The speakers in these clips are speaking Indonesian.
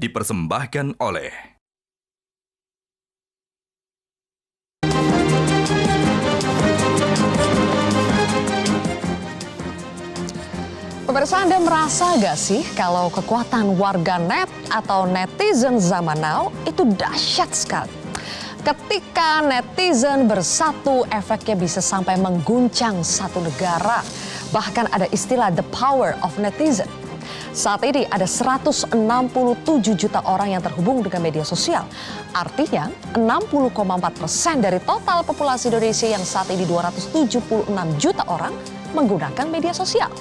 dipersembahkan oleh Pemirsa, Anda merasa gak sih kalau kekuatan warganet atau netizen zaman now itu dahsyat sekali? Ketika netizen bersatu, efeknya bisa sampai mengguncang satu negara. Bahkan ada istilah the power of netizen. Saat ini ada 167 juta orang yang terhubung dengan media sosial. Artinya 60,4% dari total populasi Indonesia yang saat ini 276 juta orang menggunakan media sosial.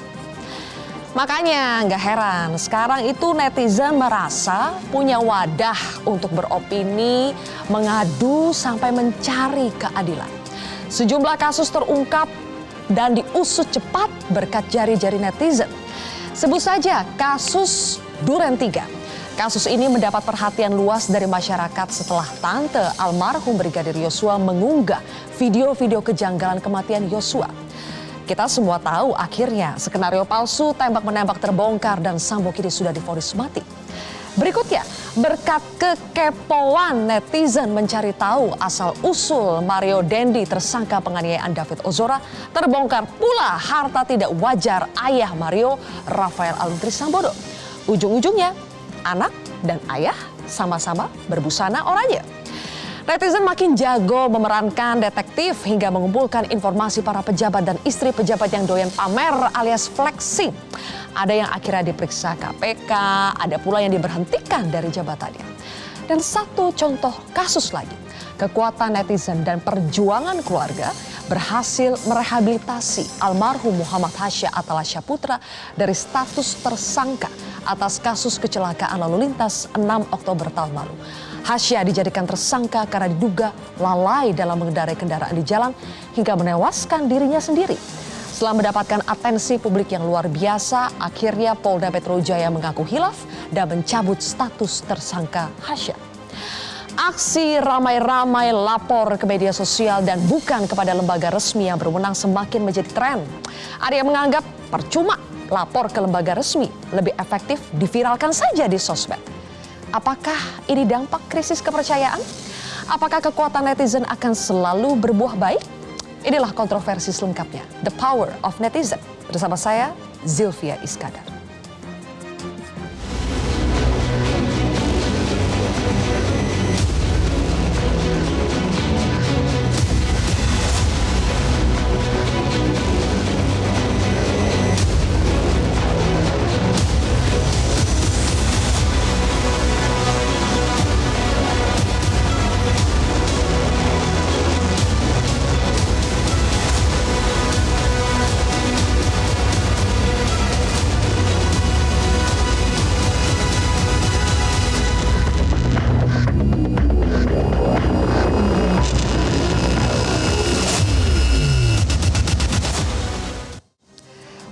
Makanya nggak heran sekarang itu netizen merasa punya wadah untuk beropini, mengadu sampai mencari keadilan. Sejumlah kasus terungkap dan diusut cepat berkat jari-jari netizen. Sebut saja kasus Duren 3. Kasus ini mendapat perhatian luas dari masyarakat setelah tante almarhum Brigadir Yosua mengunggah video-video kejanggalan kematian Yosua. Kita semua tahu akhirnya skenario palsu tembak-menembak terbongkar dan Sambo kini sudah divonis mati. Berikutnya, berkat kekepoan netizen mencari tahu asal-usul Mario Dendi tersangka penganiayaan David Ozora, terbongkar pula harta tidak wajar ayah Mario, Rafael Aluntri Sambodo. Ujung-ujungnya, anak dan ayah sama-sama berbusana oranye. Netizen makin jago memerankan detektif hingga mengumpulkan informasi para pejabat dan istri pejabat yang doyan pamer alias flexing. Ada yang akhirnya diperiksa KPK, ada pula yang diberhentikan dari jabatannya. Dan satu contoh kasus lagi, kekuatan netizen dan perjuangan keluarga berhasil merehabilitasi almarhum Muhammad Hasya Atalasya Putra dari status tersangka atas kasus kecelakaan lalu lintas 6 Oktober tahun lalu. Hasya dijadikan tersangka karena diduga lalai dalam mengendarai kendaraan di jalan hingga menewaskan dirinya sendiri. Setelah mendapatkan atensi publik yang luar biasa, akhirnya Polda Metro Jaya mengaku hilaf dan mencabut status tersangka Hasya. Aksi ramai-ramai lapor ke media sosial dan bukan kepada lembaga resmi yang berwenang semakin menjadi tren. Ada yang menganggap percuma lapor ke lembaga resmi, lebih efektif diviralkan saja di sosmed. Apakah ini dampak krisis kepercayaan? Apakah kekuatan netizen akan selalu berbuah baik? Inilah kontroversi selengkapnya, The Power of Netizen. Bersama saya, Zilvia Iskandar.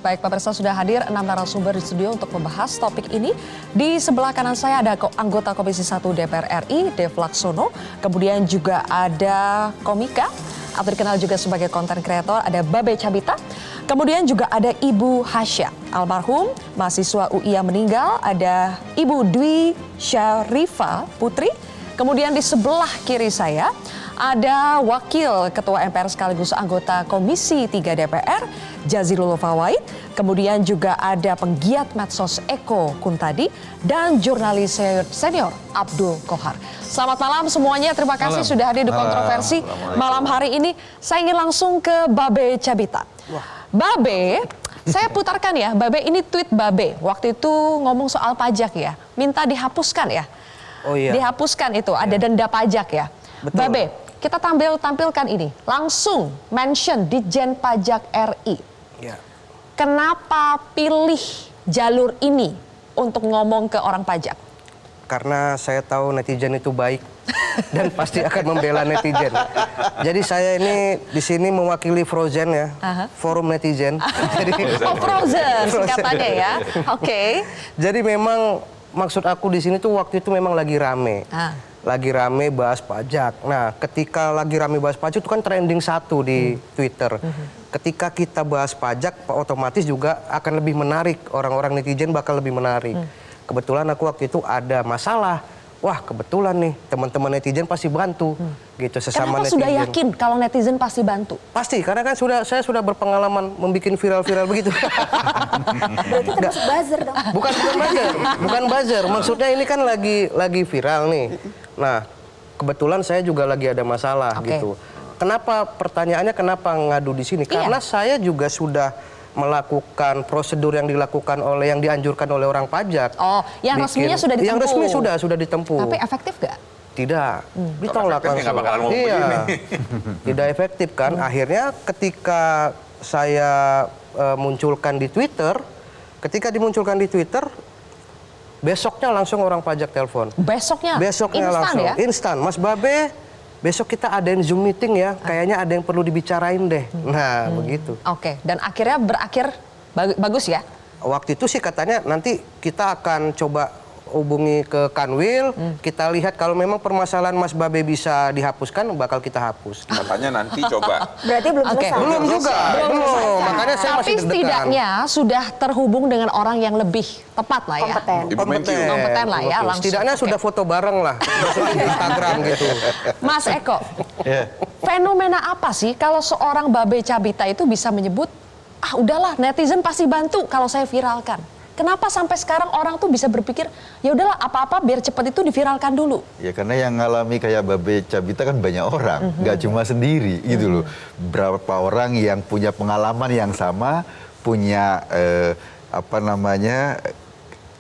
Baik, pemirsa, sudah hadir 6 narasumber di studio untuk membahas topik ini. Di sebelah kanan saya ada anggota Komisi 1 DPR RI, Dev Laksono. Kemudian juga ada komika, atau dikenal juga sebagai content creator, ada Babe Cabita. Kemudian juga ada Ibu Hasya, almarhum mahasiswa UI yang meninggal. Ada Ibu Dwi Syarifa Putri. Kemudian di sebelah kiri saya ada Wakil Ketua MPR sekaligus anggota Komisi 3 DPR, Jazilul Fawait. Kemudian juga ada penggiat medsos Eko Kuntadi dan jurnalis senior Abdul Kohar. Selamat malam semuanya, terima kasih sudah hadir di kontroversi malam hari ini. Saya ingin langsung ke Babe Cabita. Babe, saya putarkan ya, Babe ini tweet Babe. Waktu itu ngomong soal pajak ya, minta dihapuskan ya. Oh iya. Dihapuskan itu, ada denda pajak ya. Betul. Babe, kita tampilkan ini. Langsung mention Ditjen Pajak RI. Ya. Kenapa pilih jalur ini untuk ngomong ke orang pajak? Karena saya tahu netizen itu baik dan pasti akan membela netizen. Jadi saya ini di sini mewakili Frozen ya, forum netizen. Jadi, Frozen singkatannya ya. Oke. Jadi memang maksud aku di sini tuh waktu itu memang lagi rame. Lagi rame bahas pajak. Nah, ketika lagi rame bahas pajak itu kan trending satu di Twitter. Ketika kita bahas pajak, otomatis juga akan lebih menarik. Orang-orang netizen bakal lebih menarik. kebetulan aku waktu itu ada masalah. Wah, kebetulan nih teman-teman netizen pasti bantu gitu sesama Kenapa netizen. sudah yakin kalau netizen pasti bantu? Pasti, karena kan saya sudah berpengalaman membuat viral-viral begitu. Berarti termasuk buzzer dong. Bukan buzzer. Maksudnya ini kan lagi viral nih. Nah, kebetulan saya juga lagi ada masalah gitu. Kenapa pertanyaannya kenapa ngadu di sini? Karena saya juga sudah melakukan prosedur yang dianjurkan oleh orang pajak. Oh, yang resminya sudah ditempuh. Yang resmi sudah ditempuh. Tapi efektif gak? Tidak, ditolak langsung. Tidak efektif kan. Akhirnya ketika saya munculkan di Twitter, besoknya langsung orang pajak telepon. Besoknya Instan langsung. ya? Instan, Mas Babe, besok kita adain Zoom meeting ya. Kayaknya ada yang perlu dibicarain deh. Nah, begitu. Oke, dan akhirnya berakhir bagus ya? Waktu itu sih katanya nanti kita akan coba hubungi ke Kanwil, kita lihat kalau memang permasalahan Mas Babe bisa dihapuskan, bakal kita hapus. Katanya nanti coba. Berarti belum selesai. Belum juga, belum. Makanya saya masih Tapi deg-degan. setidaknya sudah terhubung dengan orang yang lebih tepat lah ya. Kompeten. Lah ya, langsung. Setidaknya sudah foto bareng lah, di Instagram gitu. Mas Eko, fenomena apa sih kalau seorang Babe Cabita itu bisa menyebut, ah udahlah netizen pasti bantu kalau saya viralkan. Kenapa sampai sekarang orang tuh bisa berpikir, ya udahlah apa-apa biar cepat itu diviralkan dulu? Ya karena yang ngalami kayak Babe Cabita kan banyak orang, nggak cuma sendiri gitu loh. Berapa orang yang punya pengalaman yang sama, punya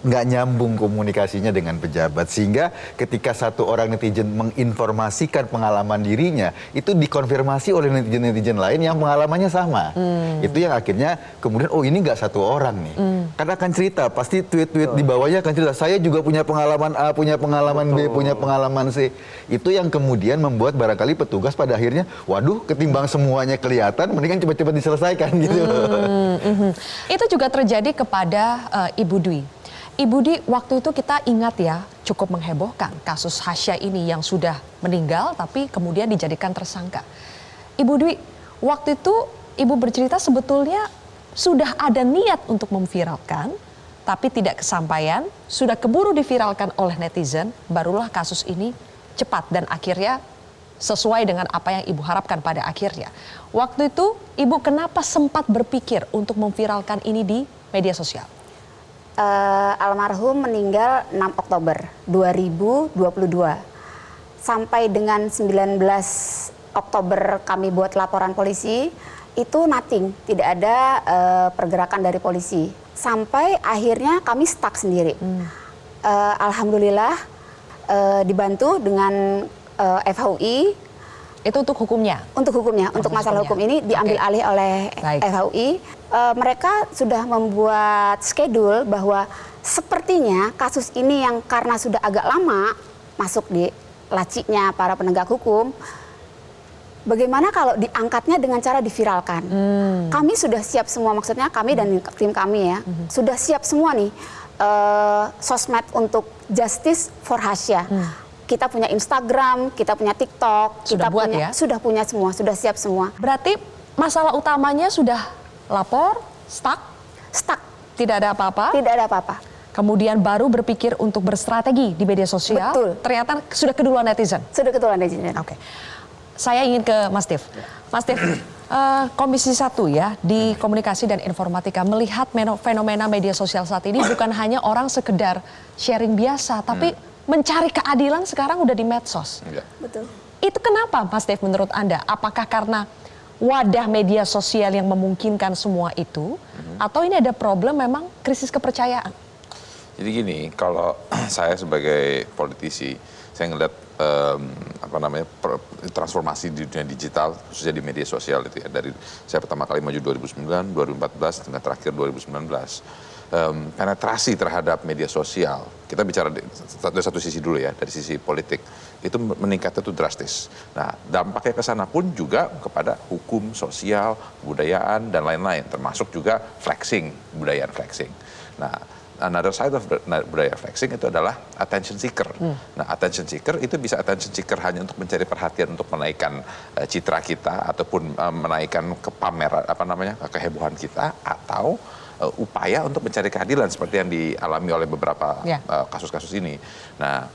nggak nyambung komunikasinya dengan pejabat, sehingga ketika satu orang netizen menginformasikan pengalaman dirinya itu dikonfirmasi oleh netizen-netizen lain yang pengalamannya sama. Itu yang akhirnya kemudian oh ini nggak satu orang nih, karena akan cerita pasti tweet-tweet di bawahnya akan cerita saya juga punya pengalaman A, punya pengalaman B, punya pengalaman C. Itu yang kemudian membuat barangkali petugas pada akhirnya waduh ketimbang semuanya kelihatan mendingan cepat-cepat diselesaikan gitu. Itu juga terjadi kepada Ibu Dwi. Ibu Dwi, waktu itu kita ingat ya, cukup menghebohkan kasus Hasya ini yang sudah meninggal tapi kemudian dijadikan tersangka. Ibu Dwi, waktu itu Ibu bercerita sebetulnya sudah ada niat untuk memviralkan, tapi tidak kesampaian, sudah keburu diviralkan oleh netizen, barulah kasus ini cepat dan akhirnya sesuai dengan apa yang Ibu harapkan pada akhirnya. Waktu itu Ibu kenapa sempat berpikir untuk memviralkan ini di media sosial? Almarhum meninggal 6 Oktober 2022. Sampai dengan 19 Oktober kami buat laporan polisi, itu nothing, tidak ada pergerakan dari polisi. Sampai akhirnya kami stuck sendiri. Alhamdulillah dibantu dengan FHUI. Itu untuk hukumnya? Untuk hukumnya, untuk masalah hukum ini diambil alih oleh FHUI. Mereka sudah membuat schedule bahwa sepertinya kasus ini yang karena sudah agak lama masuk di lacinya para penegak hukum, bagaimana kalau diangkatnya dengan cara diviralkan? Kami sudah siap semua, maksudnya kami dan tim kami ya, sudah siap semua nih sosmed untuk justice for Hasya. Kita punya Instagram, kita punya TikTok, sudah punya semua, sudah siap semua. Berarti masalah utamanya sudah lapor, stuck? Tidak ada apa-apa? Tidak ada apa-apa. Kemudian baru berpikir untuk berstrategi di media sosial. Betul. Ternyata sudah keduluan netizen. Sudah keduluan netizen. Oke. Saya ingin ke Mas Dev. Mas Dev, Komisi 1 ya di Komunikasi dan Informatika melihat fenomena media sosial saat ini bukan hanya orang sekedar sharing biasa, tapi mencari keadilan sekarang udah di medsos. Betul. Itu kenapa Mas Dev menurut Anda? Apakah karena wadah media sosial yang memungkinkan semua itu, atau ini ada problem memang krisis kepercayaan? Jadi gini, kalau saya sebagai politisi, saya ngeliat transformasi di dunia digital, khususnya di media sosial itu ya. Dari saya pertama kali maju 2009, 2014, dengan terakhir 2019. Penetrasi terhadap media sosial, kita bicara dari satu sisi dulu ya, dari sisi politik, itu meningkatnya itu drastis. Nah, dampaknya ke sana pun juga kepada hukum, sosial, budayaan, dan lain-lain, termasuk juga flexing, budaya flexing. Nah, another side of budaya flexing itu adalah attention seeker. Nah, attention seeker itu bisa attention seeker hanya untuk mencari perhatian, untuk menaikkan citra kita, ataupun menaikkan kehebohan kita, atau upaya untuk mencari keadilan seperti yang dialami oleh beberapa kasus-kasus ini. Nah,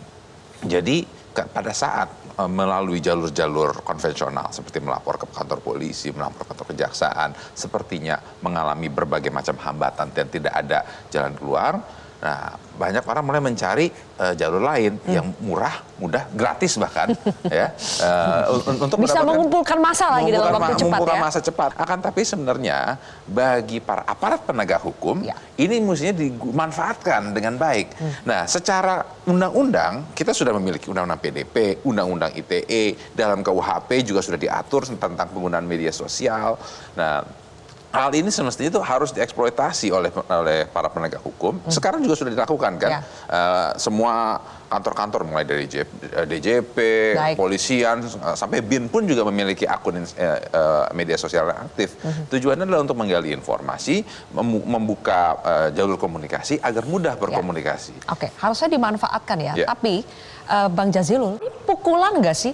jadi pada saat melalui jalur-jalur konvensional seperti melapor ke kantor polisi, melapor ke kantor kejaksaan, sepertinya mengalami berbagai macam hambatan dan tidak ada jalan keluar. Nah, banyak orang mulai mencari jalur lain yang murah, mudah, gratis bahkan, ya, untuk bisa mengumpulkan massa lagi dalam waktu cepat, mengumpulkan massa cepat. Akan tapi sebenarnya bagi para aparat penegak hukum ini mestinya dimanfaatkan dengan baik. Nah, secara undang-undang kita sudah memiliki undang-undang PDP, undang-undang ITE, dalam KUHP juga sudah diatur tentang penggunaan media sosial. Nah, hal ini semestinya itu harus dieksploitasi oleh para penegak hukum. Sekarang juga sudah dilakukan kan. Semua kantor-kantor mulai dari DJP, polisian, sampai BIN pun juga memiliki akun media sosial yang aktif. Tujuannya adalah untuk menggali informasi, membuka jalur komunikasi agar mudah berkomunikasi. Oke, harusnya dimanfaatkan ya. Tapi Bang Jazilul, ini pukulan nggak sih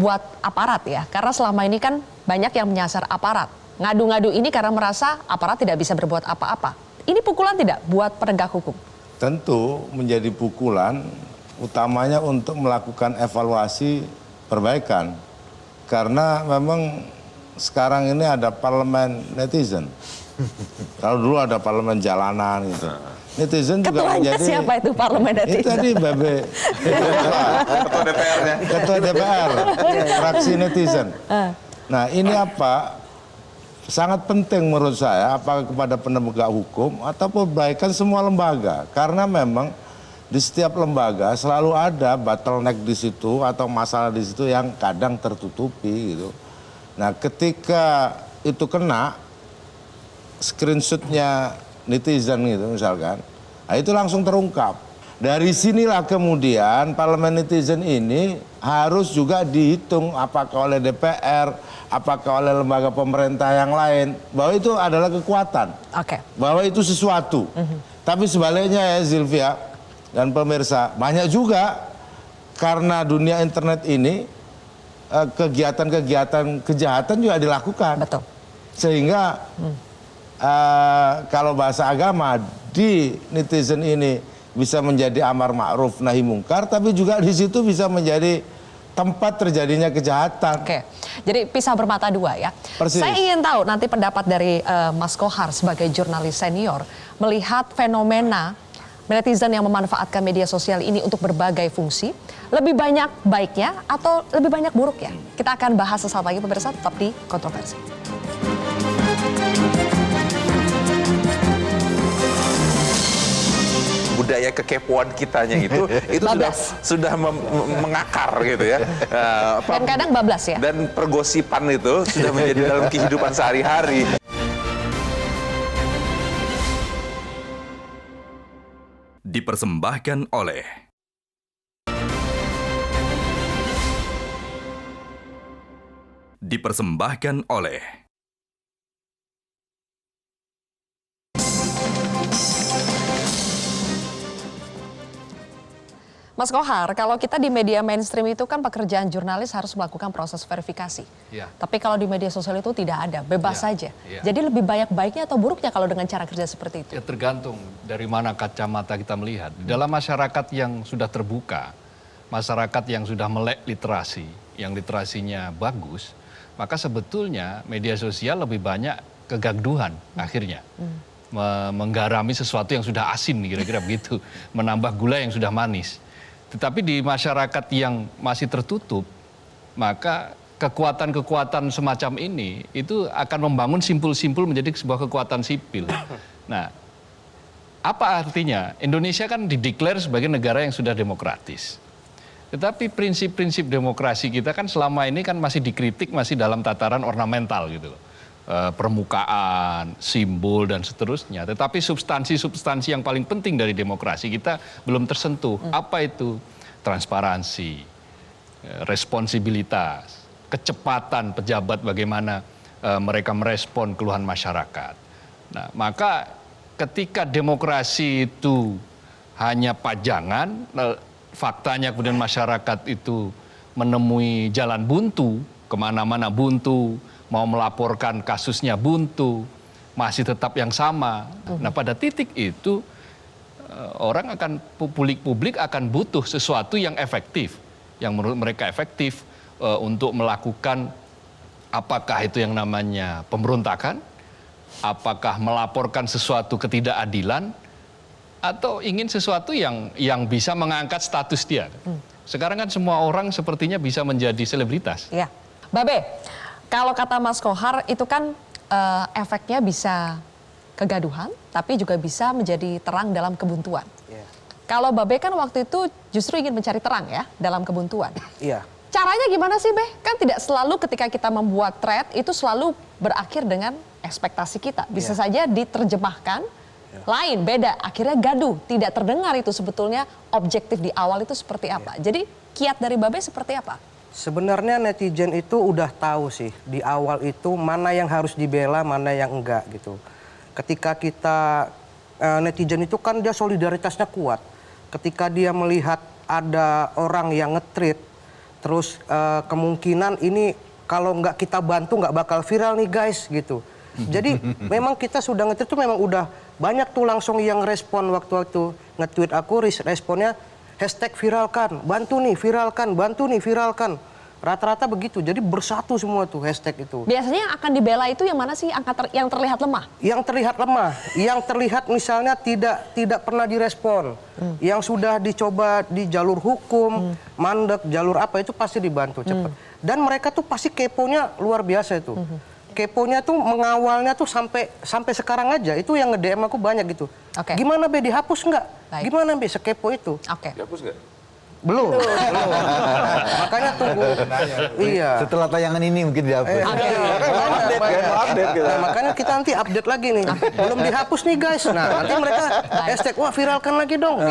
buat aparat ya? Karena selama ini kan banyak yang menyasar aparat. Ngadu-ngadu ini karena merasa aparat tidak bisa berbuat apa-apa. Ini pukulan tidak buat penegak hukum? Tentu menjadi pukulan utamanya untuk melakukan evaluasi perbaikan. Karena memang sekarang ini ada parlemen netizen. Kalau dulu ada parlemen jalanan gitu. Netizen juga Ketuanya menjadi... siapa itu parlemen netizen? Itu tadi Babe. Ketua DPR-nya. Ketua DPR, fraksi netizen. Nah ini apa? Sangat penting menurut saya, apakah kepada penegak hukum atau perbaikan semua lembaga. Karena memang di setiap lembaga selalu ada bottleneck di situ atau masalah di situ yang kadang tertutupi gitu. Nah ketika itu kena, screenshotnya netizen gitu misalkan, nah itu langsung terungkap. Dari sinilah kemudian parlemen netizen ini harus juga dihitung apakah oleh DPR, apakah oleh lembaga pemerintah yang lain, bahwa itu adalah kekuatan, bahwa itu sesuatu. Tapi sebaliknya ya Zilvia dan pemirsa, banyak juga karena dunia internet ini kegiatan-kegiatan kejahatan juga dilakukan. Betul. Sehingga kalau bahasa agama di netizen ini bisa menjadi amar ma'ruf nahi mungkar, tapi juga di situ bisa menjadi tempat terjadinya kejahatan. Oke, jadi pisau bermata dua ya. Persis. Saya ingin tahu nanti pendapat dari Mas Kohar sebagai jurnalis senior melihat fenomena netizen yang memanfaatkan media sosial ini untuk berbagai fungsi. Lebih banyak baiknya atau lebih banyak buruknya? Kita akan bahas sesaat lagi pemirsa, tetap di Kontroversi. Budaya kekepoan kitanya itu sudah mengakar gitu ya. Dan kadang bablas ya. Dan pergosipan itu sudah menjadi dalam kehidupan sehari-hari. Dipersembahkan oleh Mas Kohar, kalau kita di media mainstream itu kan pekerjaan jurnalis harus melakukan proses verifikasi. Tapi kalau di media sosial itu tidak ada, bebas saja. Jadi lebih banyak baiknya atau buruknya kalau dengan cara kerja seperti itu? Ya tergantung dari mana kacamata kita melihat. Dalam masyarakat yang sudah terbuka, masyarakat yang sudah melek literasi, yang literasinya bagus, maka sebetulnya media sosial lebih banyak kegagduhan akhirnya. Menggarami sesuatu yang sudah asin, kira-kira begitu. Menambah gula yang sudah manis. Tetapi di masyarakat yang masih tertutup, maka kekuatan-kekuatan semacam ini itu akan membangun simpul-simpul menjadi sebuah kekuatan sipil. Nah, apa artinya? Indonesia kan dideklar sebagai negara yang sudah demokratis. Tetapi prinsip-prinsip demokrasi kita kan selama ini kan masih dikritik, masih dalam tataran ornamental gitu loh. Permukaan, simbol dan seterusnya. Tetapi substansi-substansi yang paling penting dari demokrasi kita belum tersentuh. Apa itu? Transparansi, responsibilitas, kecepatan pejabat bagaimana mereka merespon keluhan masyarakat. Nah, maka ketika demokrasi itu hanya pajangan, faktanya kemudian masyarakat itu menemui jalan buntu, kemana-mana buntu, mau melaporkan kasusnya buntu, masih tetap yang sama. Nah, pada titik itu orang akan publik akan butuh sesuatu yang efektif, yang menurut mereka efektif untuk melakukan apakah itu yang namanya pemberontakan, apakah melaporkan sesuatu ketidakadilan, atau ingin sesuatu yang bisa mengangkat status dia. Sekarang kan semua orang sepertinya bisa menjadi selebritas. Ya, Babe, kalau kata Mas Kohar itu kan efeknya bisa kegaduhan, tapi juga bisa menjadi terang dalam kebuntuan. Kalau Babe kan waktu itu justru ingin mencari terang ya dalam kebuntuan. Iya. Caranya gimana sih, Be? Kan tidak selalu ketika kita membuat thread itu selalu berakhir dengan ekspektasi kita. Bisa saja diterjemahkan lain, beda. Akhirnya gaduh, tidak terdengar itu sebetulnya objektif di awal itu seperti apa. Jadi kiat dari Babe seperti apa? Sebenarnya netizen itu udah tahu sih di awal itu mana yang harus dibela, mana yang enggak gitu. Ketika kita netizen itu kan dia solidaritasnya kuat. Ketika dia melihat ada orang yang nge-tweet, terus kemungkinan ini kalau nggak kita bantu nggak bakal viral nih guys gitu. Jadi memang kita sudah nge-tweet tuh memang udah banyak tuh langsung yang respon waktu nge-tweet aku responnya hashtag viralkan, bantu nih viralkan. Rata-rata begitu, jadi bersatu semua tuh hashtag itu. Biasanya yang akan dibela itu yang mana sih yang terlihat lemah? Yang terlihat lemah, yang terlihat misalnya tidak pernah direspon, yang sudah dicoba di jalur hukum, mandek, jalur apa itu pasti dibantu cepat. Dan mereka tuh pasti keponya luar biasa itu. Keponya tuh mengawalnya tuh sampai sekarang aja itu yang nge-DM aku banyak gitu. Oke. Gimana Be, dihapus nggak? Baik. Gimana Be, sekepo itu? Oke. Dihapus nggak? Belum. Makanya tunggu. Iya. Setelah tayangan ini mungkin dihapus. Makanya kita nanti update lagi nih. Belum dihapus nih guys. Nah, nanti mereka hashtag wah viralkan lagi dong.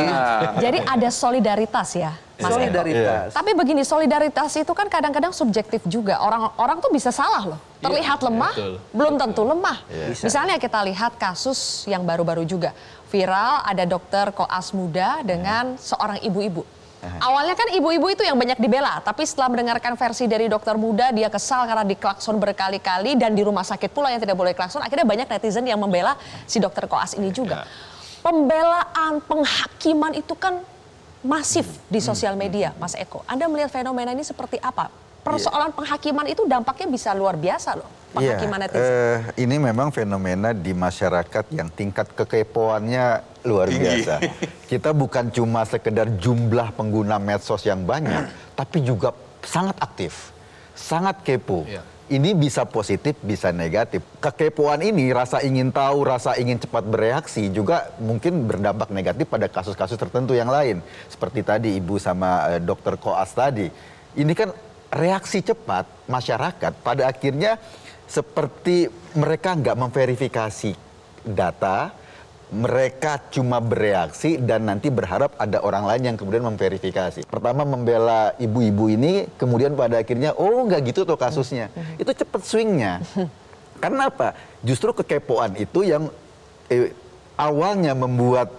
Jadi ada solidaritas ya, Mas Eko? Solidaritas. Tapi begini, solidaritas itu kan kadang-kadang subjektif juga. Orang tuh bisa salah loh. Terlihat lemah, belum tentu lemah. Misalnya kita lihat kasus yang baru-baru juga. Viral ada dokter koas muda dengan seorang ibu-ibu. Awalnya kan ibu-ibu itu yang banyak dibela, tapi setelah mendengarkan versi dari dokter muda, dia kesal karena diklakson berkali-kali dan di rumah sakit pula yang tidak boleh klakson, akhirnya banyak netizen yang membela si dokter koas ini juga. Pembelaan, penghakiman itu kan masif di sosial media, Mas Eko. Anda melihat fenomena ini seperti apa? Persoalan penghakiman itu dampaknya bisa luar biasa loh, penghakiman netizen. Ini memang fenomena di masyarakat yang tingkat kekepoannya luar biasa. Kita bukan cuma sekedar jumlah pengguna medsos yang banyak, tapi juga sangat aktif, sangat kepo. Ini bisa positif, bisa negatif. Kekepoan ini, rasa ingin tahu, rasa ingin cepat bereaksi juga mungkin berdampak negatif pada kasus-kasus tertentu yang lain. Seperti tadi Ibu sama dokter koas tadi. Ini kan reaksi cepat masyarakat pada akhirnya seperti mereka nggak memverifikasi data, mereka cuma bereaksi dan nanti berharap ada orang lain yang kemudian memverifikasi. Pertama membela ibu-ibu ini, kemudian pada akhirnya oh nggak gitu tuh kasusnya. Itu cepet swingnya. Karena apa? Justru kekepoan itu yang awalnya membuat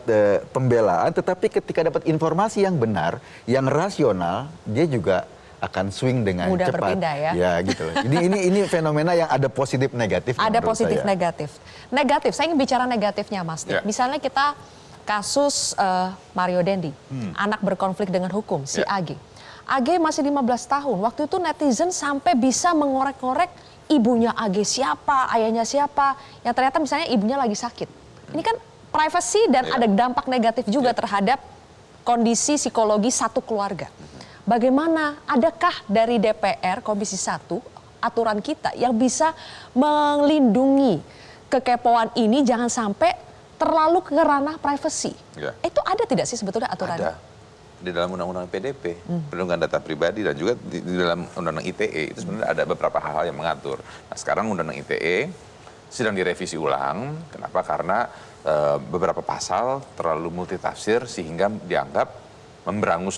pembelaan, tetapi ketika dapat informasi yang benar, yang rasional, dia juga akan swing dengan mudah cepat. berpindah ya. Ya gitu. Ini fenomena yang ada positif negatif. Ada positif negatif. Negatif, saya ingin bicara negatifnya Mas. Misalnya kita kasus Mario Dendi, anak berkonflik dengan hukum, si AG. AG masih 15 tahun, waktu itu netizen sampai bisa mengorek-ngorek ibunya AG siapa, ayahnya siapa, yang ternyata misalnya ibunya lagi sakit. Ini kan privacy dan ada dampak negatif juga terhadap kondisi psikologi satu keluarga. Bagaimana, adakah dari DPR Komisi 1 aturan kita yang bisa melindungi kekepoan ini jangan sampai terlalu ke ranah privacy? Itu ada tidak sih sebetulnya aturannya? Ada. Di dalam undang-undang PDP, perlindungan data pribadi, dan juga di dalam undang-undang ITE, itu sebenarnya ada beberapa hal yang mengatur. Nah sekarang undang-undang ITE sedang direvisi ulang. Kenapa? Karena beberapa pasal terlalu multitafsir sehingga dianggap memberangus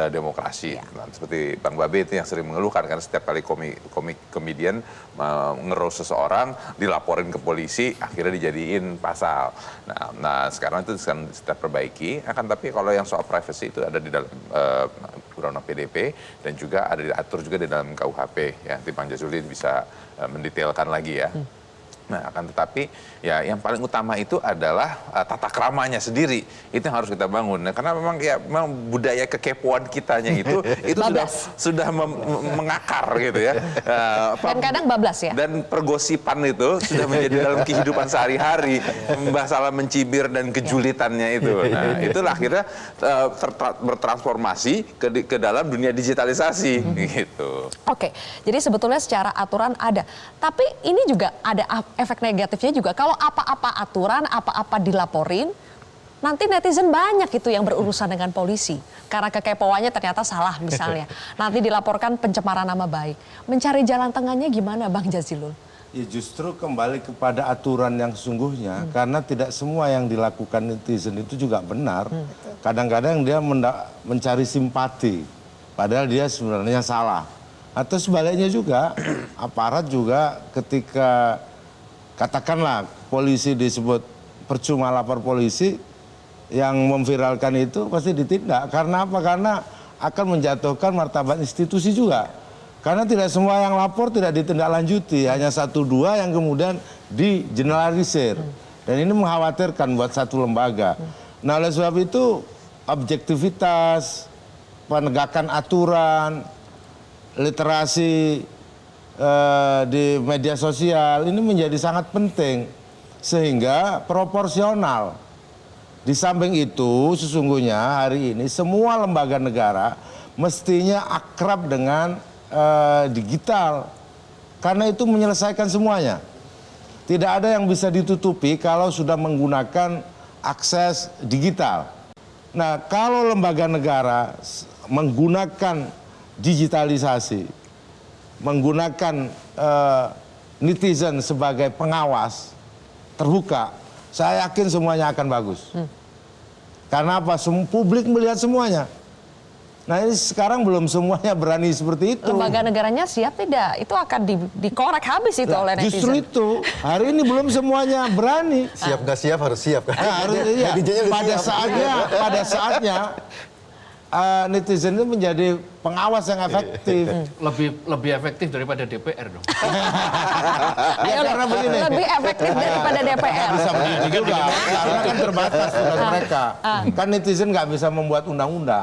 demokrasi. Nah, seperti Bang Babe itu yang sering mengeluhkan karena setiap kali komedian ngerus seseorang dilaporin ke polisi akhirnya dijadiin pasal. Nah sekarang itu kita perbaiki. Tapi kalau yang soal privacy itu ada di dalam undang-undang PDP dan juga ada diatur juga di dalam KUHP. Ya, nanti Bang Jazuli bisa mendetailkan lagi ya. Nah, akan tetapi ya yang paling utama itu adalah tata keramanya sendiri. Itu yang harus kita bangun. Nah, karena memang budaya kekepoan kitanya itu sudah mengakar gitu ya. Dan kadang bablas ya. Dan pergosipan itu sudah menjadi dalam kehidupan sehari-hari, masalah mencibir dan kejulitannya itu. Nah, itulah akhirnya bertransformasi ke dalam dunia digitalisasi gitu. Oke, jadi sebetulnya secara aturan ada. Tapi ini juga ada efek negatifnya juga. Kalau apa-apa aturan, apa-apa dilaporin, nanti netizen banyak itu yang berurusan dengan polisi. Karena kekepoannya ternyata salah misalnya. Nanti dilaporkan pencemaran nama baik. Mencari jalan tengahnya gimana Bang Jazilul? Ya justru kembali kepada aturan yang sesungguhnya. Karena tidak semua yang dilakukan netizen itu juga benar. Kadang-kadang dia mencari simpati. Padahal dia sebenarnya salah. Atau sebaliknya juga, aparat juga ketika katakanlah polisi disebut percuma lapor polisi, yang memviralkan itu pasti ditindak. Karena apa? Karena akan menjatuhkan martabat institusi juga. Karena tidak semua yang lapor tidak ditindaklanjuti, hanya 1-2 yang kemudian digeneralisir. Dan ini mengkhawatirkan buat satu lembaga. Nah, oleh sebab itu objektivitas, penegakan aturan, literasi di media sosial ini menjadi sangat penting sehingga proporsional. Di samping itu sesungguhnya hari ini semua lembaga negara mestinya akrab dengan digital karena itu menyelesaikan semuanya. Tidak ada yang bisa ditutupi kalau sudah menggunakan akses digital. Nah, kalau lembaga negara menggunakan digitalisasi, menggunakan netizen sebagai pengawas terbuka, saya yakin semuanya akan bagus. Karena apa? Publik melihat semuanya. Nah, ini sekarang belum semuanya berani seperti itu. Lembaga negaranya siap tidak? Itu akan dikorek habis itu oleh netizen. Justru itu, hari ini belum semuanya berani. Siap nggak siap harus siap kan? Nah, harus, iya. Pada saatnya netizen itu menjadi pengawas yang efektif. Lebih efektif daripada DPR dong. Ya, karena begini. Lebih efektif daripada DPR. Bisa begitu juga, karena kan terbatas tugas mereka. Kan netizen nggak bisa membuat undang-undang.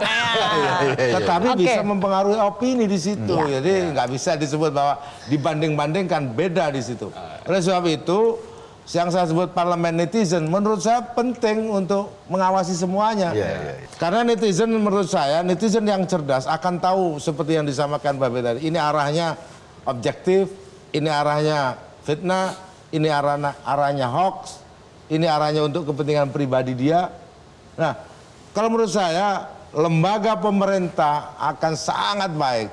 Tetapi bisa mempengaruhi opini di situ. Jadi nggak bisa disebut bahwa dibanding-bandingkan, beda di situ. Oleh sebab itu, yang saya sebut parlemen netizen, menurut saya penting untuk mengawasi semuanya. Karena netizen menurut saya, netizen yang cerdas akan tahu seperti yang disampaikan Mbak Beta. Ini arahnya objektif, ini arahnya fitnah, ini arahnya hoax, ini arahnya untuk kepentingan pribadi dia. Nah, kalau menurut saya, lembaga pemerintah akan sangat baik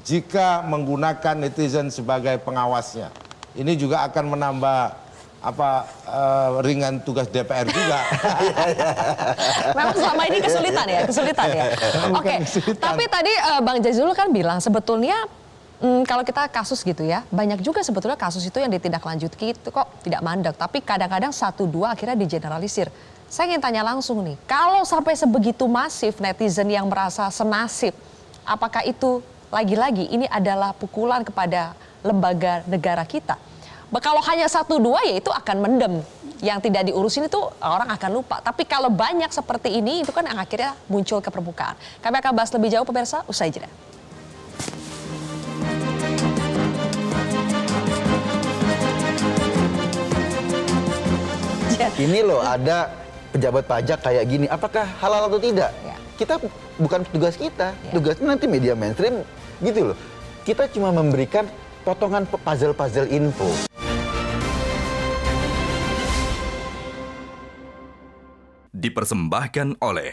jika menggunakan netizen sebagai pengawasnya. Ini juga akan menambah ringan tugas DPR juga. Memang selama ini kesulitan ya. Oke. Tapi tadi Bang Jazilul kan bilang sebetulnya kalau kita kasus gitu ya, banyak juga sebetulnya kasus itu yang ditindaklanjuti itu kok tidak mandek. Tapi kadang-kadang 1-2 akhirnya digeneralisir. Saya ingin tanya langsung nih, kalau sampai sebegitu masif netizen yang merasa senasib, apakah itu lagi-lagi ini adalah pukulan kepada lembaga negara kita? Kalau hanya 1-2 ya itu akan mendem. Yang tidak diurusin itu orang akan lupa. Tapi kalau banyak seperti ini itu kan yang akhirnya muncul ke permukaan. Kami akan bahas lebih jauh pemirsa, usai jeda. Ini loh ada pejabat pajak kayak gini, apakah halal atau tidak? Kita bukan tugas kita, tugasnya nanti media mainstream gitu loh. Kita cuma memberikan potongan puzzle-puzzle info. Dipersembahkan oleh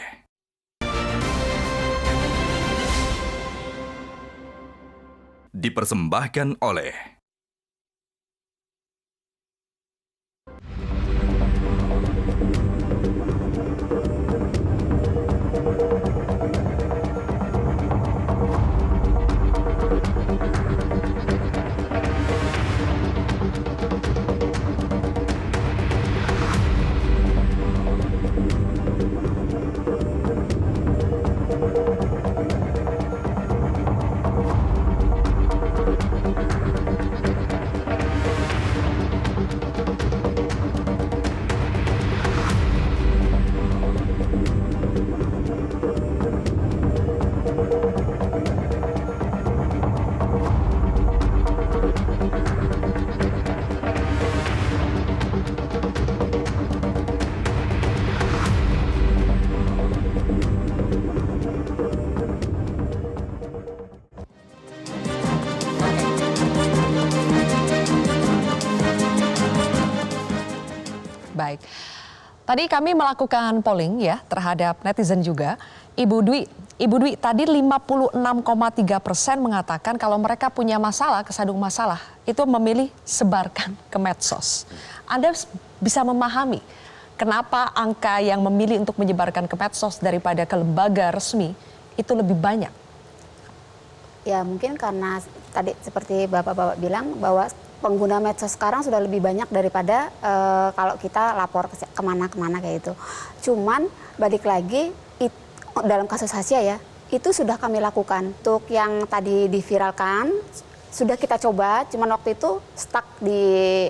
Tadi kami melakukan polling ya terhadap netizen juga. Ibu Dwi tadi 56,3% mengatakan kalau mereka punya masalah, kesandung masalah, itu memilih sebarkan ke medsos. Anda bisa memahami kenapa angka yang memilih untuk menyebarkan ke medsos daripada ke lembaga resmi itu lebih banyak? Ya mungkin karena tadi seperti Bapak-Bapak bilang bahwa pengguna medsos sekarang sudah lebih banyak daripada kalau kita lapor kemana-kemana kayak gitu. Cuman balik lagi dalam kasus Hasya ya, itu sudah kami lakukan. Untuk yang tadi diviralkan sudah kita coba, cuman waktu itu stuck di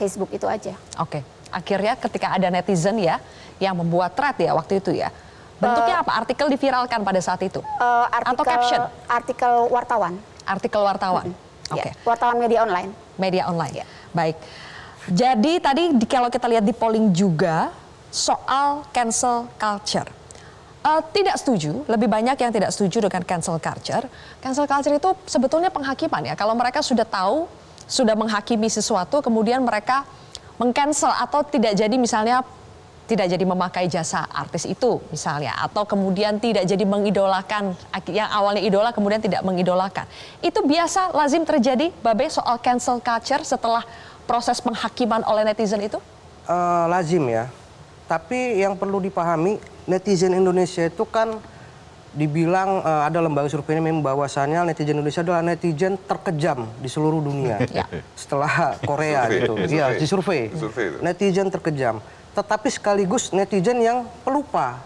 Facebook itu aja. Oke, akhirnya ketika ada netizen ya yang membuat thread ya waktu itu ya. Bentuknya apa? Artikel diviralkan pada saat itu? Atau caption? Artikel wartawan. Artikel wartawan. Oke. Ya, wartawan media online. Media online. Ya. Baik. Jadi tadi kalau kita lihat di polling juga soal cancel culture. Tidak setuju, lebih banyak yang tidak setuju dengan cancel culture. Cancel culture itu sebetulnya penghakiman ya. Kalau mereka sudah tahu, sudah menghakimi sesuatu, kemudian mereka meng-cancel atau tidak jadi misalnya tidak jadi memakai jasa artis itu misalnya, atau kemudian tidak jadi mengidolakan, yang awalnya idola kemudian tidak mengidolakan. Itu biasa lazim terjadi, Babe, soal cancel culture setelah proses penghakiman oleh netizen itu? Lazim ya, tapi yang perlu dipahami netizen Indonesia itu kan dibilang ada lembaga survei yang bahwasannya netizen Indonesia adalah netizen terkejam di seluruh dunia setelah Korea gitu. Iya, di survei. Netizen terkejam. Tetapi sekaligus netizen yang pelupa.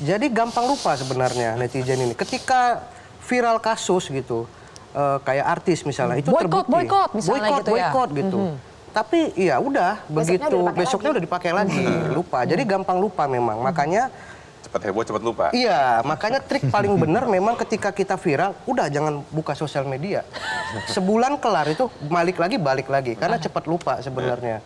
Jadi gampang lupa sebenarnya netizen ini. Ketika viral kasus gitu, kayak artis misalnya, itu terbukti. Boykot misalnya gitu ya. Boykot gitu. Tapi ya udah, besoknya udah dipakai lagi, lupa. Jadi gampang lupa memang. Makanya Cepat heboh, cepat lupa. iya, makanya trik paling benar memang ketika kita viral, udah jangan buka sosial media. Sebulan kelar itu balik lagi. Karena cepat lupa sebenarnya.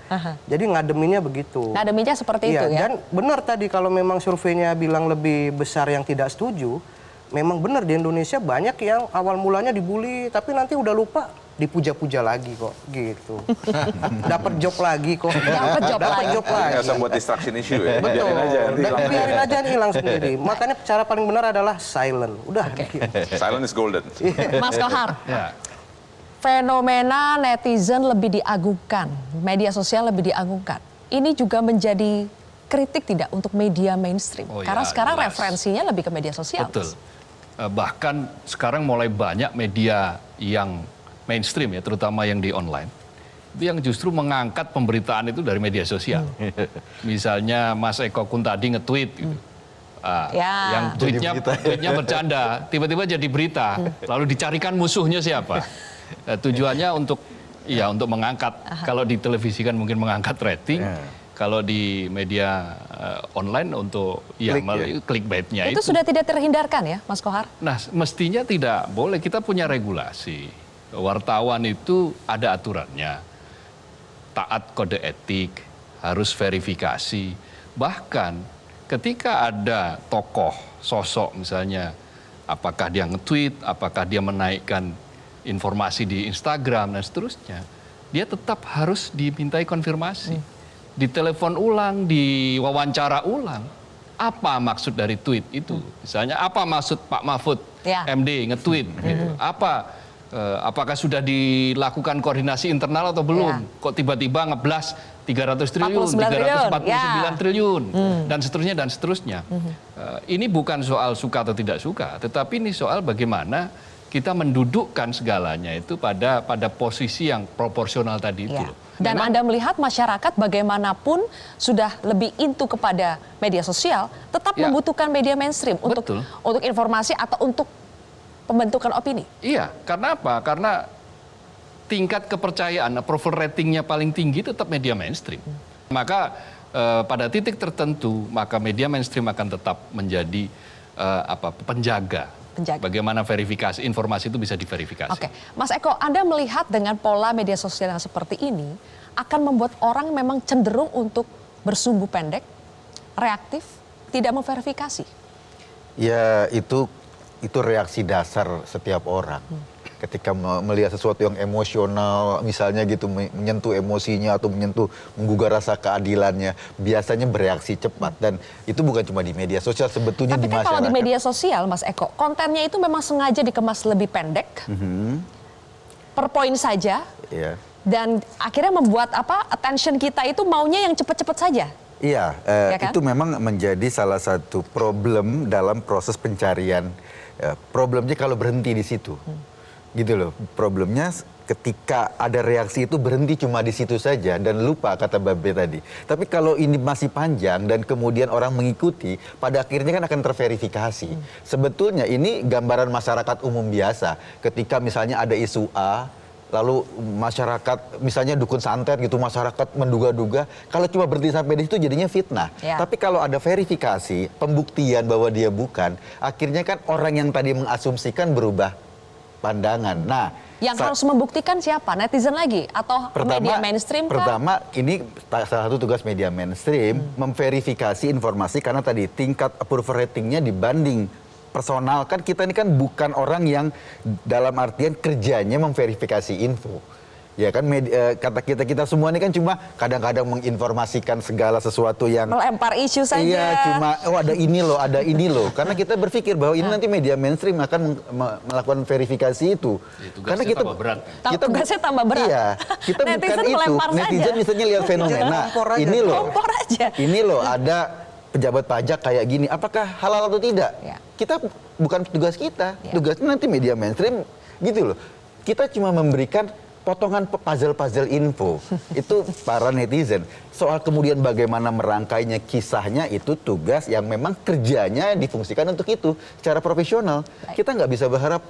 Jadi ngademinnya begitu. Ngademinnya seperti Iya, itu ya? dan benar tadi kalau memang surveinya bilang lebih besar yang tidak setuju, memang benar di Indonesia banyak yang awal mulanya dibully, tapi nanti udah lupa, dipuja-puja lagi kok, gitu. Dapat job lagi kok. Dapat job lagi. Nggak usah buat distraction issue ya. Betul. Biarin aja, nanti hilang. Biarin aja nih hilang sendiri. Makanya cara paling benar adalah silent. Udah. Silent is golden. Mas Kohar, Ya. fenomena netizen lebih diagungkan, media sosial lebih diagungkan. Ini juga menjadi kritik tidak untuk media mainstream? Oh Karena ya, sekarang jelas. referensinya lebih ke media sosial. Betul. Bahkan sekarang mulai banyak media yang mainstream ya, terutama yang di online, itu yang justru mengangkat pemberitaan itu dari media sosial. Misalnya Mas Eko Kuntadi nge-tweet gitu. Yang tweetnya bercanda, tiba-tiba jadi berita, lalu dicarikan musuhnya siapa. Tujuannya untuk mengangkat, kalau di televisi kan mungkin mengangkat rating, kalau di media online untuk clickbaitnya Itu sudah tidak terhindarkan ya, Mas Kohar? Nah, mestinya tidak boleh. Kita punya regulasi. Wartawan itu ada aturannya. Taat kode etik, harus verifikasi. Bahkan ketika ada tokoh, sosok misalnya, apakah dia nge-tweet, apakah dia menaikkan informasi di Instagram dan seterusnya, dia tetap harus dimintai konfirmasi. Ditelepon ulang, diwawancara ulang. Apa maksud dari tweet itu? Misalnya apa maksud Pak Mahfud MD nge-tweet? Gitu. Apakah sudah dilakukan koordinasi internal atau belum? Kok tiba-tiba ngeblas 300 triliun, 349 triliun, dan seterusnya. Ini bukan soal suka atau tidak suka, tetapi ini soal bagaimana kita mendudukkan segalanya itu pada posisi yang proporsional tadi itu. Dan Anda melihat masyarakat bagaimanapun sudah lebih into kepada media sosial, tetap membutuhkan media mainstream untuk informasi atau untuk pembentukan opini. Iya, karena apa? Karena tingkat kepercayaan, approval ratingnya paling tinggi tetap media mainstream. Maka pada titik tertentu, maka media mainstream akan tetap menjadi penjaga. Bagaimana verifikasi informasi itu bisa diverifikasi. Oke, Mas Eko, Anda melihat dengan pola media sosial yang seperti ini akan membuat orang memang cenderung untuk bersumbu pendek, reaktif, tidak memverifikasi. Ya itu reaksi dasar setiap orang. ketika melihat sesuatu yang emosional, misalnya gitu, menyentuh emosinya atau menggugah rasa keadilannya, biasanya bereaksi cepat. Dan itu bukan cuma di media sosial, sebetulnya Tapi di kan masyarakat. kalau di media sosial, Mas Eko, kontennya itu memang sengaja dikemas lebih pendek, per poin saja, Iya. dan akhirnya membuat attention kita itu maunya yang cepat-cepat saja. Iya, Ya kan? itu memang menjadi salah satu problem dalam proses pencarian. Problemnya kalau berhenti di situ, gitu loh. Problemnya ketika ada reaksi itu berhenti cuma di situ saja dan lupa, kata Babe tadi. Tapi kalau ini masih panjang dan kemudian orang mengikuti, pada akhirnya kan akan terverifikasi. Sebetulnya ini gambaran masyarakat umum biasa. Ketika misalnya ada isu A, lalu masyarakat, misalnya dukun santet gitu, masyarakat menduga-duga, kalau cuma berhenti sampai di situ jadinya fitnah. Ya. Tapi kalau ada verifikasi, pembuktian bahwa dia bukan, akhirnya kan orang yang tadi mengasumsikan berubah pandangan. Nah, Yang harus membuktikan siapa? Netizen lagi? Atau media mainstream kah? Pertama, ini salah satu tugas media mainstream, memverifikasi informasi, karena tadi tingkat approval ratingnya dibanding personal, kan kita ini kan bukan orang yang dalam artian kerjanya memverifikasi info. Ya kan, kata kita semua ini kan cuma kadang-kadang menginformasikan segala sesuatu yang Melempar isu saja. Iya, cuma ada ini loh. Karena kita berpikir bahwa ini nanti media mainstream akan melakukan verifikasi itu. Tugasnya tambah berat. Tugasnya tambah berat. Iya, kita bukan Netizen itu. melempar saja. Netizen misalnya lihat fenomena. Kompor aja. Ini loh ada pejabat pajak kayak gini. Apakah halal atau tidak? Ya. Kita bukan tugas kita. Ya. Tugasnya nanti media mainstream gitu loh. Kita cuma memberikan potongan puzzle-puzzle info. Itu para netizen. Soal kemudian bagaimana merangkainya, kisahnya, itu tugas yang memang kerjanya difungsikan untuk itu secara profesional. Baik. Kita nggak bisa berharap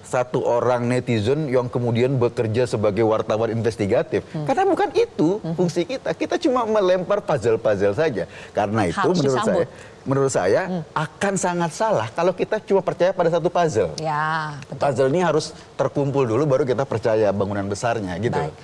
satu orang netizen yang kemudian bekerja sebagai wartawan investigatif. Karena bukan itu fungsi kita. Kita cuma melempar puzzle-puzzle saja. Karena itu Harus disambut. menurut saya akan sangat salah kalau kita cuma percaya pada satu puzzle. Ya, betul. Puzzle ini harus terkumpul dulu baru kita percaya bangunan besarnya gitu. Baik.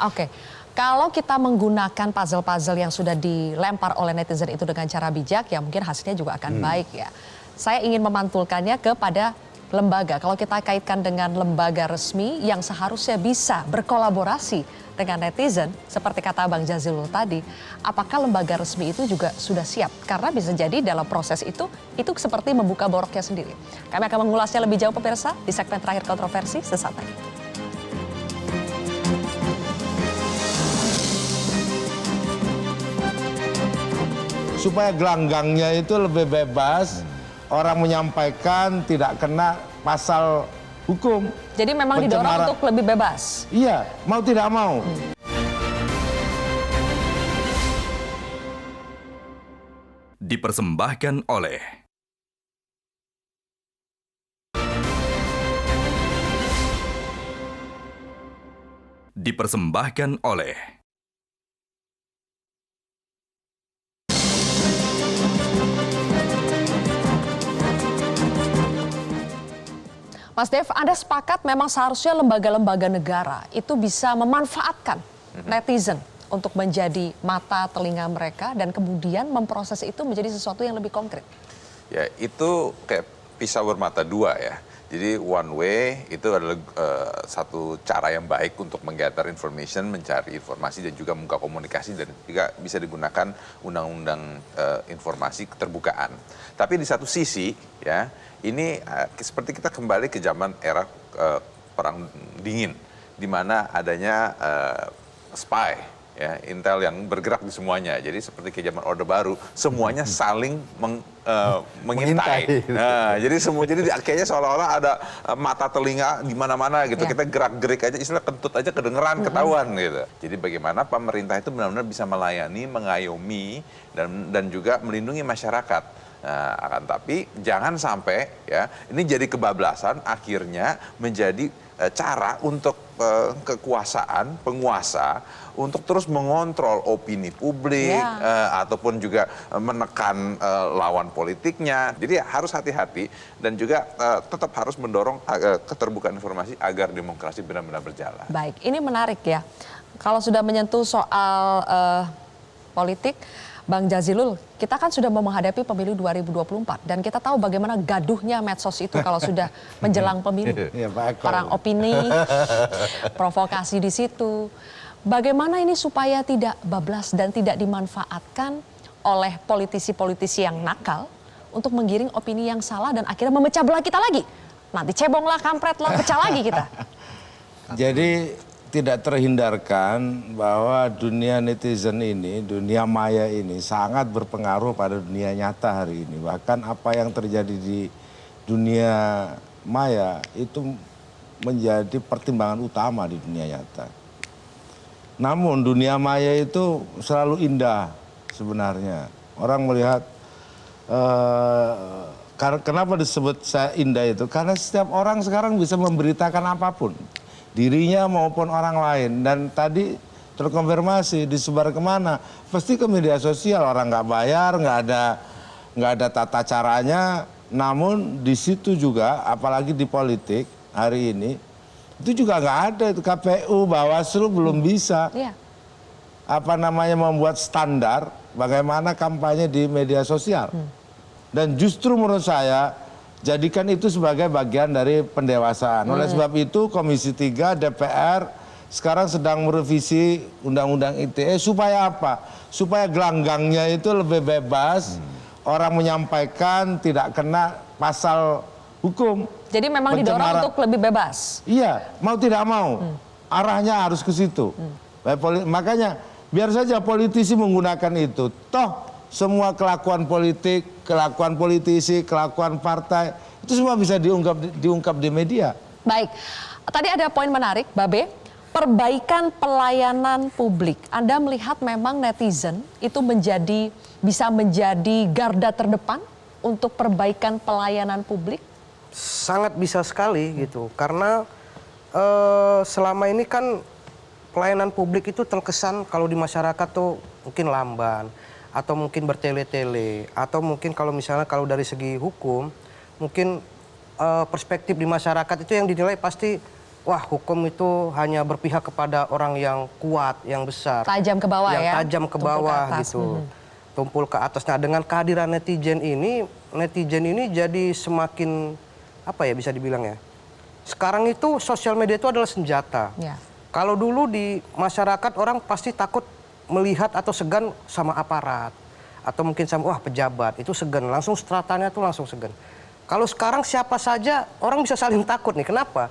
Oke. Kalau kita menggunakan puzzle-puzzle yang sudah dilempar oleh netizen itu dengan cara bijak, ya mungkin hasilnya juga akan baik ya. Saya ingin memantulkannya kepada lembaga. Kalau kita kaitkan dengan lembaga resmi yang seharusnya bisa berkolaborasi dengan netizen, seperti kata Bang Jazilul tadi, apakah lembaga resmi itu juga sudah siap? Karena bisa jadi dalam proses itu seperti membuka boroknya sendiri. Kami akan mengulasnya lebih jauh pemirsa di segmen terakhir kontroversi sesaat lagi. Supaya gelanggangnya itu lebih bebas, orang menyampaikan tidak kena pasal hukum. Jadi memang didorong Pencemaran. untuk lebih bebas. Iya, mau tidak mau. Dipersembahkan oleh Mas Dev, Anda sepakat memang seharusnya lembaga-lembaga negara itu bisa memanfaatkan netizen untuk menjadi mata telinga mereka dan kemudian memproses itu menjadi sesuatu yang lebih konkret. Ya, itu kayak pisau bermata dua ya. Jadi one way itu adalah satu cara yang baik untuk menggather information, mencari informasi dan juga membuka komunikasi, dan juga bisa digunakan undang-undang informasi keterbukaan. Tapi di satu sisi ya, ini seperti kita kembali ke zaman era perang dingin, di mana adanya spy. Ya, intel yang bergerak di semuanya. Jadi seperti ke zaman Orde Baru, semuanya saling mengintai. Nah, jadi kayaknya seolah-olah ada mata telinga di mana-mana gitu. Ya. Kita gerak-gerik aja, istilah kentut aja kedengeran, ketahuan gitu. Jadi bagaimana pemerintah itu benar-benar bisa melayani, mengayomi dan juga melindungi masyarakat. Nah, akan tapi jangan sampai ya ini jadi kebablasan, akhirnya menjadi cara untuk kekuasaan penguasa untuk terus mengontrol opini publik ataupun juga menekan lawan politiknya. Jadi harus hati-hati dan juga tetap harus mendorong keterbukaan informasi agar demokrasi benar-benar berjalan. Baik, ini menarik ya. Kalau sudah menyentuh soal politik, Bang Jazilul, kita kan sudah mau menghadapi pemilu 2024 dan kita tahu bagaimana gaduhnya medsos itu kalau sudah menjelang pemilu. Iya, Pak Eko. Perang opini, provokasi di situ. Bagaimana ini supaya tidak bablas dan tidak dimanfaatkan oleh politisi-politisi yang nakal untuk menggiring opini yang salah dan akhirnya memecah belah kita lagi. Nanti cebong lah, kampret lah, pecah lagi kita. Jadi tidak terhindarkan bahwa dunia netizen ini, dunia maya ini sangat berpengaruh pada dunia nyata hari ini. Bahkan apa yang terjadi di dunia maya itu menjadi pertimbangan utama di dunia nyata. Namun dunia maya itu selalu indah sebenarnya. Orang melihat, kenapa disebut indah itu? Karena setiap orang sekarang bisa memberitakan apapun. Dirinya maupun orang lain. Dan tadi terkonfirmasi disebar kemana? Pasti ke media sosial. Orang nggak bayar, nggak ada tata caranya. Namun di situ juga, apalagi di politik hari ini, itu juga nggak ada. Itu KPU, Bawaslu belum bisa. Iya. Membuat standar bagaimana kampanye di media sosial. Dan justru menurut saya, jadikan itu sebagai bagian dari pendewasaan. Oleh sebab itu Komisi 3 DPR sekarang sedang merevisi Undang-Undang ITE supaya apa? Supaya gelanggangnya itu lebih bebas, orang menyampaikan tidak kena pasal hukum. Jadi memang didorong untuk lebih bebas. Iya, mau tidak mau, arahnya harus ke situ. Makanya biar saja politisi menggunakan itu. Toh semua kelakuan politik, kelakuan politisi, kelakuan partai, itu semua bisa diungkap di media. Baik, tadi ada poin menarik, Babe, perbaikan pelayanan publik. Anda melihat memang netizen itu bisa menjadi garda terdepan untuk perbaikan pelayanan publik? Sangat bisa sekali gitu, karena selama ini kan pelayanan publik itu terkesan kalau di masyarakat tuh mungkin lamban, atau mungkin bertele-tele, atau mungkin kalau misalnya kalau dari segi hukum, mungkin perspektif di masyarakat itu yang dinilai pasti, wah hukum itu hanya berpihak kepada orang yang kuat, yang besar. Tajam ke bawah yang ya? tajam ke bawah gitu. Tumpul ke atas. Nah dengan kehadiran netizen ini jadi semakin, apa ya bisa dibilang ya, sekarang itu sosial media itu adalah senjata. Ya. Kalau dulu di masyarakat orang pasti takut melihat atau segan sama aparat atau mungkin sama pejabat, itu segan, langsung stratanya tuh langsung segan. Kalau sekarang siapa saja orang bisa saling takut nih. Kenapa?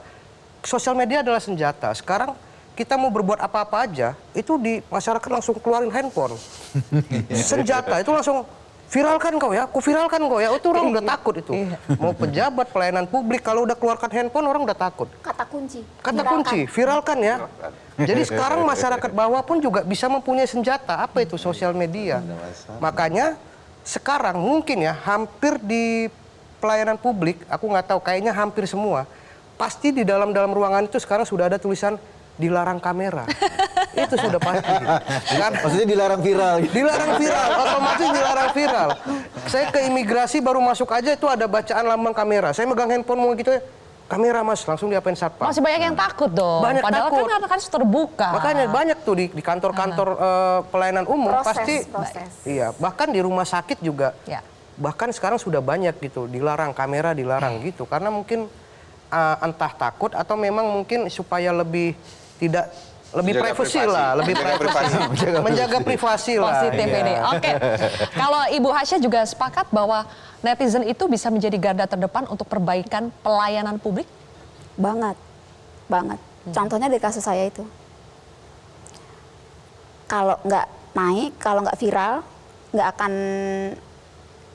Sosial media adalah senjata. Sekarang kita mau berbuat apa-apa aja itu di masyarakat langsung keluarin handphone. Senjata itu langsung viralkan kau ya, viralkan kau ya. Itu orang udah takut itu. Mau pejabat, pelayanan publik, kalau udah keluarkan handphone orang udah takut. Kata kunci. Kata kunci, viralkan ya. Jadi sekarang masyarakat bawah pun juga bisa mempunyai senjata. Apa itu sosial media? Makanya sekarang mungkin ya hampir di pelayanan publik, aku nggak tahu, kayaknya hampir semua. Pasti di dalam ruangan itu sekarang sudah ada tulisan dilarang kamera. Itu sudah pasti. Kan? Maksudnya dilarang viral. Dilarang viral, otomatis dilarang viral. Saya ke imigrasi baru masuk aja itu ada bacaan lambang kamera. Saya megang handphone mau gitu ya, kamera mas, langsung diapain satpam. Masih banyak yang takut dong. Banyak Padahal takut. kan terbuka. Makanya banyak tuh di kantor-kantor pelayanan umum pasti. Proses. Iya, bahkan di rumah sakit juga. Ya. Bahkan sekarang sudah banyak gitu, dilarang kamera, dilarang gitu. Karena mungkin entah takut atau memang mungkin supaya lebih tidak lebih privasi lah, lebih privasi, menjaga privasi lah. Positif ini. Oke. Kalau Ibu Hasya juga sepakat bahwa netizen itu bisa menjadi garda terdepan untuk perbaikan pelayanan publik? Banget. Contohnya di kasus saya itu. Kalau nggak naik, kalau nggak viral, nggak akan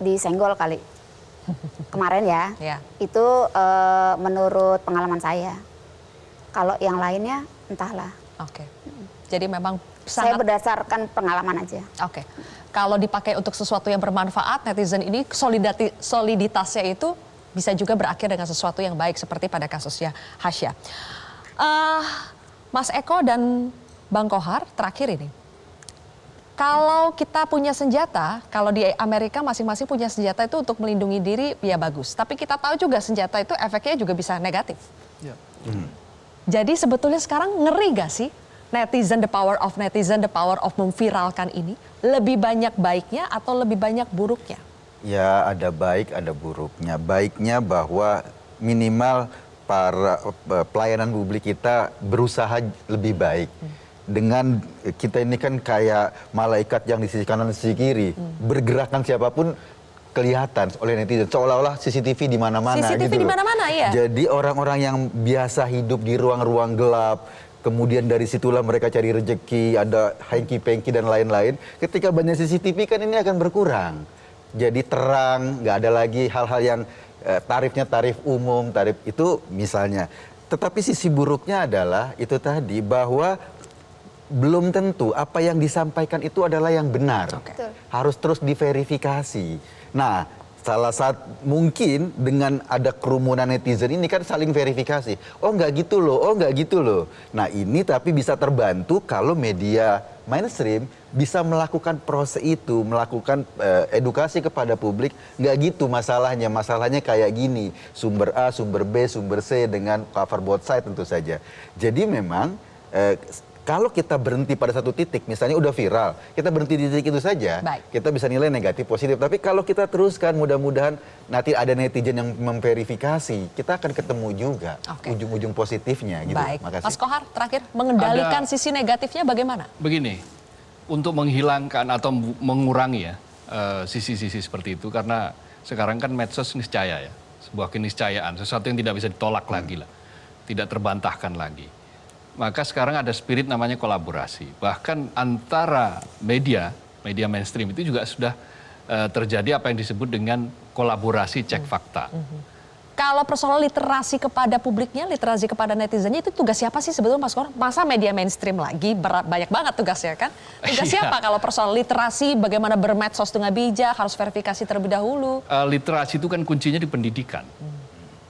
disenggol kali. Kemarin ya. Itu menurut pengalaman saya. Kalau yang lainnya entahlah. Oke. Jadi memang Saya berdasarkan pengalaman aja. Oke. Kalau dipakai untuk sesuatu yang bermanfaat, netizen ini soliditasnya itu bisa juga berakhir dengan sesuatu yang baik seperti pada kasusnya Hasya. Mas Eko dan Bang Kohar, terakhir ini. Kalau kita punya senjata, kalau di Amerika masing-masing punya senjata itu untuk melindungi diri, ya bagus. Tapi kita tahu juga senjata itu efeknya juga bisa negatif. Ya. Jadi sebetulnya sekarang ngeri gak sih netizen, the power of netizen, the power of memviralkan ini lebih banyak baiknya atau lebih banyak buruknya? Ya, ada baik, ada buruknya. Baiknya bahwa minimal para pelayanan publik kita berusaha lebih baik. Dengan kita ini kan kayak malaikat yang di sisi kanan dan sisi kiri, bergerakan siapapun kelihatan oleh netizen, seolah-olah CCTV di mana-mana. CCTV gitu di mana-mana, iya. Jadi orang-orang yang biasa hidup di ruang-ruang gelap, kemudian dari situlah mereka cari rejeki, ada hengki-pengki dan lain-lain. Ketika banyak CCTV kan ini akan berkurang. Jadi terang, nggak ada lagi hal-hal yang tarifnya tarif umum, tarif itu misalnya. Tetapi sisi buruknya adalah itu tadi, bahwa belum tentu apa yang disampaikan itu adalah yang benar. Betul. Harus terus diverifikasi. Nah, salah satu mungkin dengan ada kerumunan netizen ini kan saling verifikasi. Oh nggak gitu loh, oh nggak gitu loh. Nah ini tapi bisa terbantu kalau media mainstream bisa melakukan proses itu, melakukan edukasi kepada publik. Nggak gitu masalahnya, masalahnya kayak gini. Sumber A, sumber B, sumber C dengan cover both side tentu saja. Jadi memang kalau kita berhenti pada satu titik, misalnya udah viral, kita berhenti di titik itu saja, kita bisa nilai negatif, positif. Tapi kalau kita teruskan, mudah-mudahan nanti ada netizen yang memverifikasi, kita akan ketemu juga ujung-ujung positifnya. Gitu. Baik, Makasih. Mas Kohar terakhir mengendalikan sisi negatifnya bagaimana? Begini, untuk menghilangkan atau mengurangi ya sisi-sisi seperti itu, karena sekarang kan medsos niscaya ya, sebuah keniscayaan, sesuatu yang tidak bisa ditolak lagi lah, tidak terbantahkan lagi. Maka sekarang ada spirit namanya kolaborasi. Bahkan antara media mainstream itu juga sudah terjadi apa yang disebut dengan kolaborasi cek fakta. Kalau persoalan literasi kepada publiknya, literasi kepada netizennya itu tugas siapa sih sebetulnya Mas Kohar? Masa media mainstream lagi, banyak banget tugasnya kan? Tugas siapa kalau persoalan literasi, bagaimana bermedsos dengan bijak, harus verifikasi terlebih dahulu? Literasi itu kan kuncinya di pendidikan.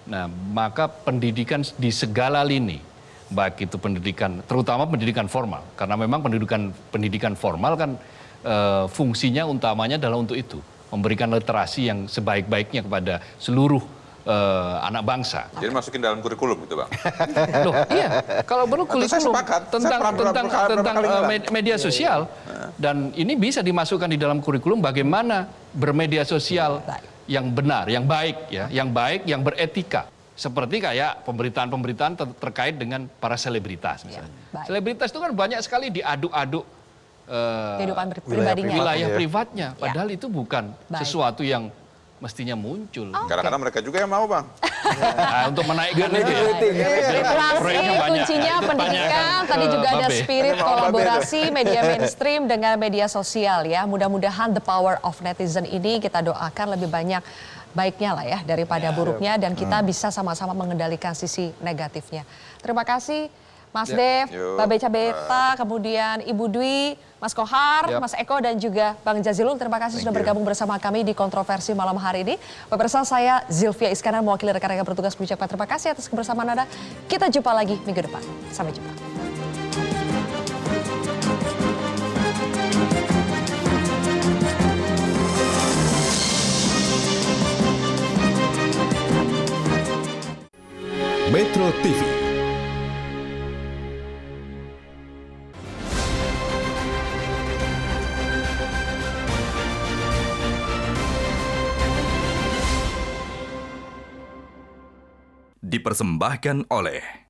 Nah, maka pendidikan di segala lini, baik itu pendidikan, terutama pendidikan formal, karena memang pendidikan formal kan fungsinya utamanya adalah untuk itu, memberikan literasi yang sebaik-baiknya kepada seluruh anak bangsa. Jadi masukin dalam kurikulum gitu Bang? Loh, iya, kalau perlu kurikulum tentang media sosial, dan ini bisa dimasukkan di dalam kurikulum bagaimana bermedia sosial yang benar, yang baik, ya, yang baik, yang beretika. Seperti kayak pemberitaan-pemberitaan terkait dengan para selebritas misalnya. Selebritas itu kan banyak sekali diaduk-aduk kehidupan pribadinya, wilayah privatnya, padahal itu bukan sesuatu yang mestinya muncul. Kadang-kadang mereka juga yang mau Bang. Nah, untuk menaikkan itu ya. Literasi kuncinya pendidikan, tadi juga ada spirit kolaborasi media mainstream dengan media sosial ya. Mudah-mudahan the power of netizen ini kita doakan lebih banyak baiknya lah ya daripada buruknya, dan kita bisa sama-sama mengendalikan sisi negatifnya. Terima kasih Mas Dev, Mbak Beca Beta, kemudian Ibu Dwi, Mas Kohar, Mas Eko, dan juga Bang Jazilul. Terima kasih sudah bergabung bersama kami di Kontroversi malam hari ini. Pemirsa, saya Zilvia Iskandar mewakili rekan-rekan bertugas mengucapkan terima kasih atas kebersamaan Anda. Kita jumpa lagi minggu depan. Sampai jumpa. Metro TV. Dipersembahkan oleh